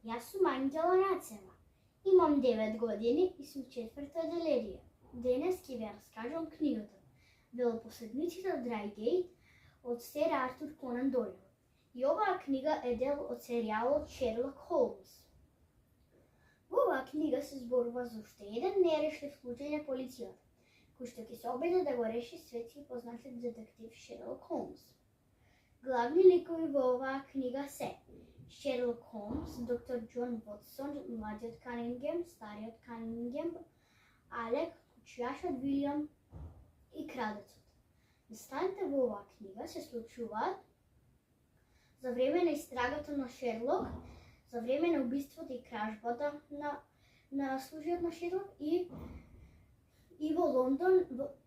Јас сум Ангела Рацева. Имам 9 години и сум четврта делерија. Денес ќе ви раскажам книгата Велопоседниците од Рајгејт од сер Артур Конан Дойл. И оваа книга е дел од серијалот Шерлок Холмс. Во оваа книга се зборува за уште еден нерешлив случај на полицијата, кој што ќе се обиде да го реши светски познатиот детектив Шерлок Холмс. Главни ликови во оваа книга се Шерлок Холмс, доктор Џон Вотсон, младиот Канингем, стариот Канингем, Алек, кучијашот Вилијам и крадецот. Настаните во оваа книга се случуваат за време на истрагата на Шерлок, за време на убиството и кражбата на служиот на Шерлок и во Лондон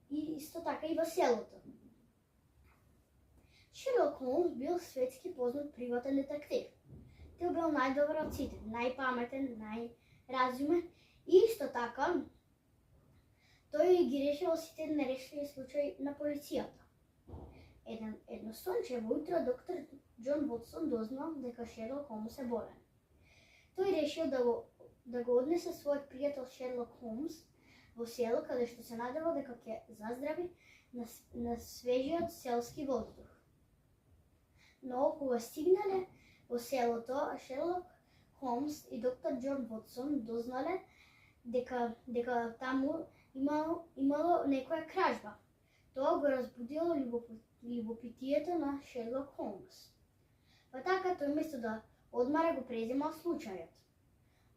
и исто така и во селото. Шерлок Холмс бил светски познат приватен детектив. Тој бил најдобар од сите, најпаметен, најразумен и исто така тој ги решил сите нерешливи случаи на полицијата. Едно сончево утро доктор Џон Вотсон дознал дека Шерлок Холмс е болен. Тој решил да го однесе својот пријател Шерлок Холмс во село каде што се надевал дека ќе заздрави на свежиот селски воздух. Но кога стигнале во селото, Шерлок Холмс и доктор Џон Вотсон дознале дека таму имало некоја кражба. Тоа го разбудило љубопитието на Шерлок Холмс. Па така тој место да одмара го преземал случајот.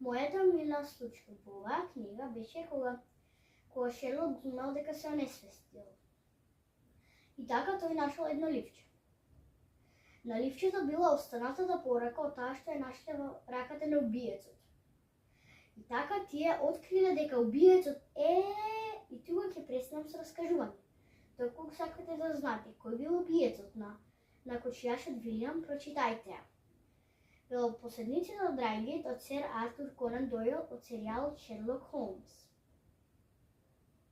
Мојата милна случка во оваа книга беше кога Шерлок думал дека се онесвестил. И така тој нашол едно ливче. На ливчето била останатата порака од таа што ја нашле во раката на убиецот. И така тие откриле дека убиецот и тука ќе престанам со раскажување. Толку сакате да знаете кој бил убиецот на кучијашот Вилијам, прочитајте ја. Велопоседниците од Рајгејт од сер Артур Конан Дойл од серијалот Шерлок Холмс.